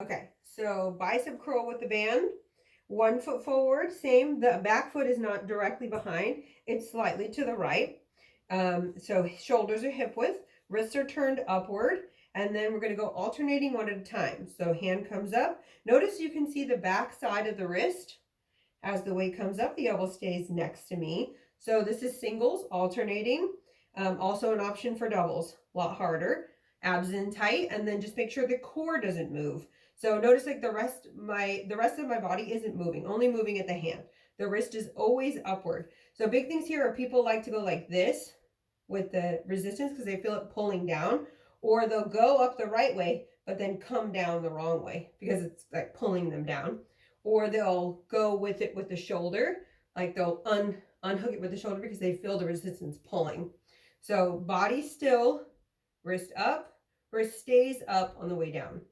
Okay, so bicep curl with the band. 1 foot forward, same. The back foot is not directly behind, it's slightly to the right. So shoulders are hip width, wrists are turned upward, and then we're going to go alternating one at a time. So hand comes up. Notice you can see the back side of the wrist. As the weight comes up, the elbow stays next to me. So this is singles, alternating. Also an option for doubles, a lot harder. Abs in tight, and then just make sure the core doesn't move. So notice like the rest of my body isn't moving, only moving at the hand. The wrist is always upward. So big things here are people like to go like this with the resistance because they feel it pulling down, or they'll go up the right way but then come down the wrong way because it's like pulling them down, or they'll go with it with the shoulder, like they'll unhook it with the shoulder because they feel the resistance pulling. So body still, wrist up, wrist stays up on the way down.